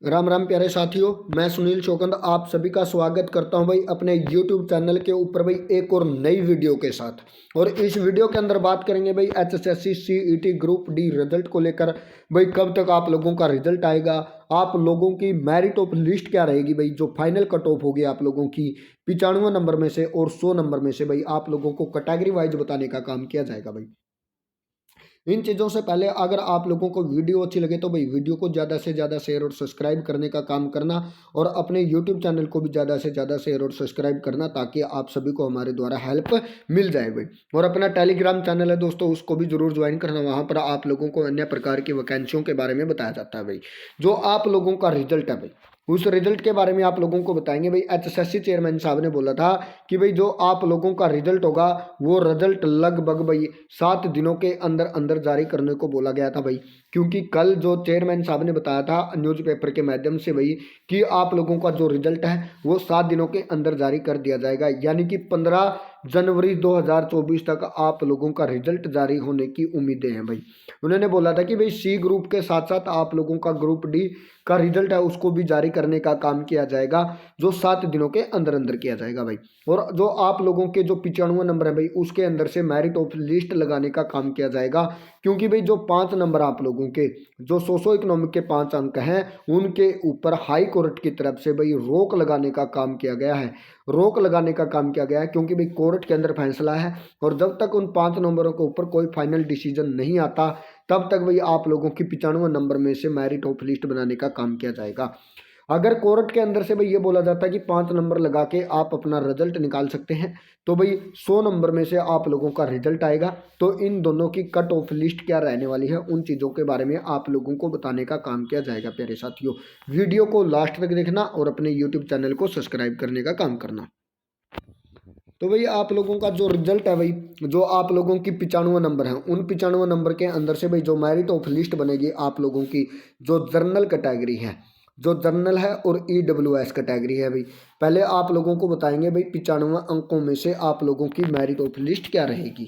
राम राम प्यारे साथियों, मैं सुनील चौकंद आप सभी का स्वागत करता हूं भाई अपने YouTube चैनल के ऊपर भाई एक और नई वीडियो के साथ। और इस वीडियो के अंदर बात करेंगे भाई HSSC CET group D result को लेकर। भाई कब तक आप लोगों का रिजल्ट आएगा, आप लोगों की मेरिट ऑफ लिस्ट क्या रहेगी, भाई जो फाइनल कट ऑफ होगी आप लोगों की 95 नंबर में से और 100 नंबर में से भाई आप लोगों को कैटेगरी वाइज बताने का काम किया जाएगा। भाई इन चीज़ों से पहले अगर आप लोगों को वीडियो अच्छी लगे तो भाई वीडियो को ज़्यादा से ज़्यादा शेयर और सब्सक्राइब करने का काम करना, और अपने यूट्यूब चैनल को भी ज़्यादा से ज़्यादा शेयर और सब्सक्राइब करना ताकि आप सभी को हमारे द्वारा हेल्प मिल जाए भाई। और अपना टेलीग्राम चैनल है दोस्तों, उसको भी जरूर ज्वाइन करना। वहाँ पर आप लोगों को अन्य प्रकार की वैकेंसियों के बारे में बताया जाता है भाई। जो आप लोगों का रिजल्ट है भाई, उस रिजल्ट के बारे में आप लोगों को बताएंगे भाई। HSSC चेयरमैन साहब ने बोला था कि भाई जो आप लोगों का रिजल्ट होगा वो रिजल्ट लगभग भाई 7 दिनों के अंदर अंदर जारी करने को बोला गया था भाई। क्योंकि कल जो चेयरमैन साहब ने बताया था न्यूज़पेपर के माध्यम से भाई कि आप लोगों का जो रिजल्ट है वो 7 दिनों के अंदर जारी कर दिया जाएगा, यानी कि 15 जनवरी 2024 तक आप लोगों का रिजल्ट जारी होने की उम्मीदें हैं भाई। उन्होंने बोला था कि भाई C ग्रुप के साथ साथ आप लोगों का ग्रुप डी का रिजल्ट है उसको भी जारी करने का काम किया जाएगा, जो 7 दिनों के अंदर अंदर किया जाएगा भाई। और जो आप लोगों के जो 95 नंबर है भाई उसके अंदर से मेरिट ऑफ लिस्ट लगाने का काम किया जाएगा। क्योंकि भाई जो 5 नंबर आप लोगों के जो सोशो इकोनॉमिक के 5 अंक हैं उनके ऊपर हाई कोर्ट की तरफ से भाई रोक लगाने का काम किया गया है। रोक लगाने का काम किया गया है क्योंकि भाई कोर्ट के अंदर फैसला है, और जब तक उन 5 नंबरों के ऊपर कोई फाइनल डिसीजन नहीं आता तब तक भाई आप लोगों की 95 नंबर में से मेरिट ऑफ लिस्ट बनाने का काम किया जाएगा। अगर कोर्ट के अंदर से भाई ये बोला जाता है कि 5 नंबर लगा के आप अपना रिजल्ट निकाल सकते हैं, तो भाई 100 नंबर में से आप लोगों का रिजल्ट आएगा। तो इन दोनों की कट ऑफ लिस्ट क्या रहने वाली है उन चीज़ों के बारे में आप लोगों को बताने का काम किया जाएगा प्यारे साथियों। वीडियो को लास्ट तक देखना और अपने यूट्यूब चैनल को सब्सक्राइब करने का काम करना। तो भाई आप लोगों का जो रिजल्ट है भाई, जो आप लोगों की 95 नंबर हैं उन 95 नंबर के अंदर से भाई जो मेरिट ऑफ लिस्ट बनेगी आप लोगों की जो जर्नल कैटेगरी है, जो जर्नल है और EWS कैटेगरी है भाई। पहले आप लोगों को बताएंगे भाई 95 अंकों में से आप लोगों की मेरिट ऑफ लिस्ट क्या रहेगी।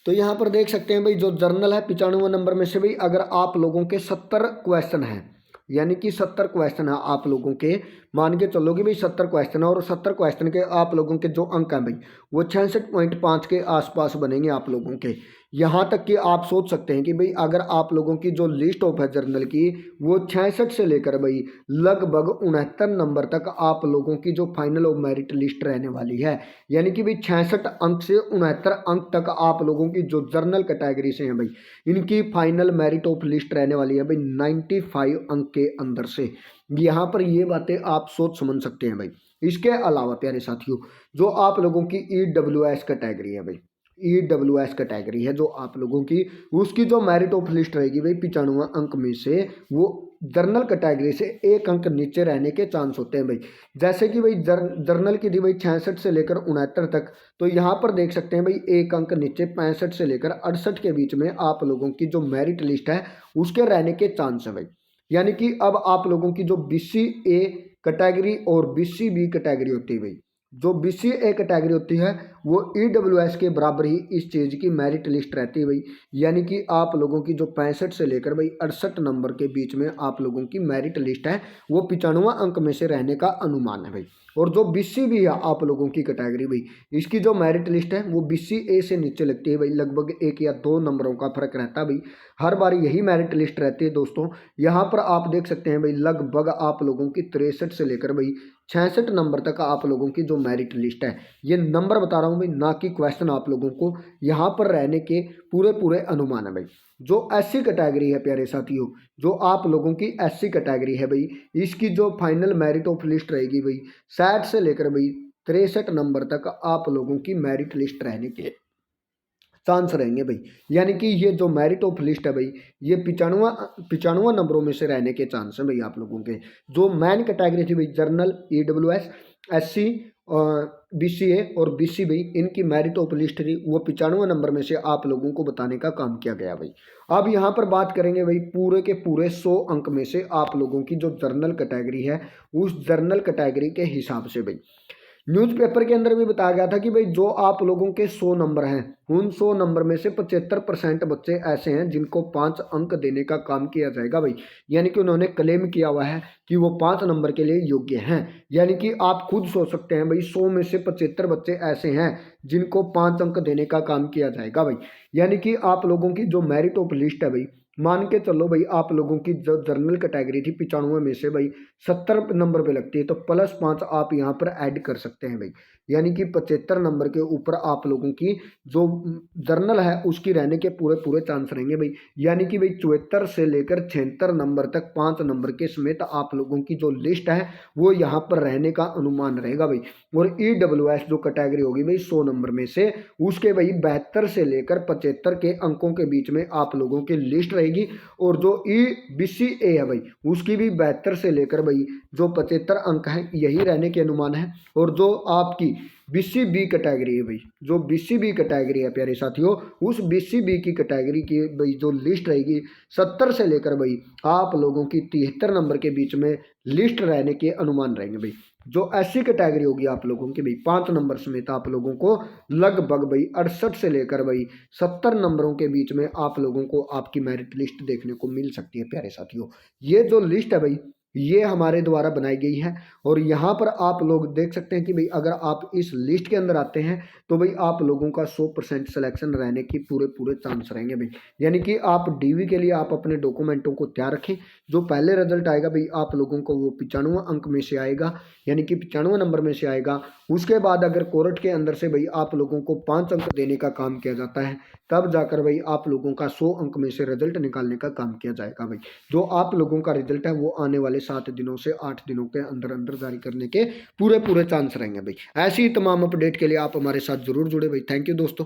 तो यहाँ पर देख सकते हैं भाई जो जर्नल है 95 नंबर में से भाई अगर आप लोगों के 70 क्वेश्चन हैं, यानी कि 70 क्वेश्चन है आप लोगों के, मान के चलोगे भाई 70 क्वेश्चन है और 70 क्वेश्चन के आप लोगों के जो अंक हैं भाई वो 66.5 के आसपास बनेंगे आप लोगों के। यहाँ तक कि आप सोच सकते हैं कि भाई अगर आप लोगों की जो लिस्ट ऑफ है जर्नल की वो 66 से लेकर भाई लगभग 69 नंबर तक आप लोगों की जो फाइनल ऑफ मेरिट लिस्ट रहने वाली है, यानी कि भाई 66 अंक से 69 अंक तक आप लोगों की जो जर्नल कैटेगरी से हैं भाई इनकी फाइनल मेरिट ऑफ लिस्ट रहने वाली है भाई 95 अंक के अंदर से। यहाँ पर ये बातें आप सोच समझ सकते हैं भाई। इसके अलावा प्यारे साथियों जो आप लोगों की EWS कैटेगरी है भाई, EWS कैटेगरी है जो आप लोगों की, उसकी जो मेरिट ऑफ लिस्ट रहेगी भाई 95 अंक में से वो जर्नल कैटेगरी से 1 अंक नीचे रहने के चांस होते हैं भाई। जैसे कि भाई जर्नल की थी भाई 66 से लेकर 69 तक, तो यहाँ पर देख सकते हैं भाई 1 अंक नीचे 65 से लेकर 68 के बीच में आप लोगों की जो मेरिट लिस्ट है उसके रहने के चांस है भाई। यानी कि अब आप लोगों की जो BCA कैटेगरी और BCB कैटेगरी होती है भाई, जो BCA कैटेगरी होती है वो EWS के बराबर ही इस चीज़ की मेरिट लिस्ट रहती है भाई। यानी कि आप लोगों की जो 65 से लेकर भाई 68 नंबर के बीच में आप लोगों की मेरिट लिस्ट है वो 95 अंक में से रहने का अनुमान है भाई। और जो BCB है आप लोगों की कैटेगरी भाई इसकी जो मेरिट लिस्ट है वो BCA से नीचे लगती है भाई, लगभग 1 या 2 नंबरों का फर्क रहता है भाई। हर बार यही मेरिट लिस्ट रहती है दोस्तों। यहाँ पर आप देख सकते हैं भाई लगभग आप लोगों की 63 से लेकर भाई 66 नंबर तक आप लोगों की जो मेरिट लिस्ट है, ये नंबर बता रहा हूँ भाई ना कि क्वेश्चन, आप लोगों को यहाँ पर रहने के पूरे पूरे अनुमान है भाई। जो SC कैटेगरी है प्यारे साथियों, जो आप लोगों की SC कैटेगरी है भाई इसकी जो फाइनल मेरिट ऑफ लिस्ट रहेगी भाई 60 से लेकर भाई 63 नंबर तक आप लोगों की मेरिट लिस्ट रहने के चांस रहेंगे भाई। यानी कि ये जो मेरिट ऑफ लिस्ट है भाई ये 95 नंबरों में से रहने के चांस हैं भाई आप लोगों के। जो मैन कैटेगरी थी भाई जर्नल, EWS, SC, BCA और BCB इनकी मेरिट ऑफ लिस्ट थी वो 95 नंबर में से आप लोगों को बताने का काम किया गया भाई। अब यहाँ पर बात करेंगे भाई पूरे के पूरे 100 अंक में से आप लोगों की जो जर्नल कैटेगरी है उस जर्नल कैटेगरी के हिसाब से भाई न्यूज़पेपर के अंदर भी बताया गया था कि भाई जो आप लोगों के 100 नंबर हैं उन 100 नंबर में से 75% बच्चे ऐसे हैं जिनको 5 अंक देने का काम किया जाएगा भाई। यानी कि उन्होंने क्लेम किया हुआ है कि वो 5 नंबर के लिए योग्य हैं। यानी कि आप खुद सोच सकते हैं भाई, 100 में से 75 बच्चे ऐसे हैं जिनको 5 अंक देने का काम किया जाएगा भाई। यानी कि आप लोगों की जो मेरिट ऑफ लिस्ट है भाई, मान के चलो भाई आप लोगों की जो जनरल कैटेगरी थी 95 में से भाई 70 नंबर पे लगती है, तो +5 आप यहाँ पर ऐड कर सकते हैं भाई। यानी कि 75 नंबर के ऊपर आप लोगों की जो जर्नल है उसकी रहने के पूरे पूरे चांस रहेंगे भाई। यानी कि भाई 74 से लेकर 76 नंबर तक 5 नंबर के समेत आप लोगों की जो लिस्ट है वो यहाँ पर रहने का अनुमान रहेगा भाई। और EWS जो कैटेगरी होगी भाई 100 नंबर में से, उसके भाई 72 से लेकर 75 के अंकों के बीच में आप लोगों की लिस्ट रहेगी। और जो EBCA है भाई उसकी भी 72 से लेकर भाई जो 75 अंक है यही रहने के अनुमान है। और जो आपकी BCB कैटेगरी है भाई, जो BCB कैटेगरी है प्यारे साथियों, उस BCB की कैटेगरी की भाई जो लिस्ट रहेगी 70 से लेकर भाई आप लोगों की 73 नंबर के बीच में लिस्ट रहने के अनुमान रहेंगे भाई। जो SC कैटेगरी होगी आप लोगों की भाई 5 नंबर समेत आप लोगों को लगभग भाई 68 से लेकर भाई 70 नंबरों के बीच में आप लोगों को आपकी मेरिट लिस्ट देखने को मिल सकती है प्यारे साथियों। ये जो लिस्ट है भाई ये हमारे द्वारा बनाई गई है। और यहाँ पर आप लोग देख सकते हैं कि भाई अगर आप इस लिस्ट के अंदर आते हैं तो भाई आप लोगों का 100% सिलेक्शन रहने की पूरे पूरे चांस रहेंगे भाई। यानी कि आप DV के लिए आप अपने डॉक्यूमेंटों को तैयार रखें। जो पहले रिजल्ट आएगा भाई आप लोगों को वो 95 अंक में से आएगा, यानी कि 95 नंबर में से आएगा। उसके बाद अगर कोर्ट के अंदर से भाई आप लोगों को 5 अंक देने का काम किया जाता है, तब जाकर भाई आप लोगों का 100 अंक में से रिजल्ट निकालने का काम किया जाएगा भाई। जो आप लोगों का रिजल्ट है वो आने वाले 7 दिनों से 8 दिनों के अंदर अंदर जारी करने के पूरे पूरे चांस रहेंगे भाई। ऐसी ही तमाम अपडेट के लिए आप हमारे साथ जरूर जुड़े भाई। थैंक यू दोस्तों।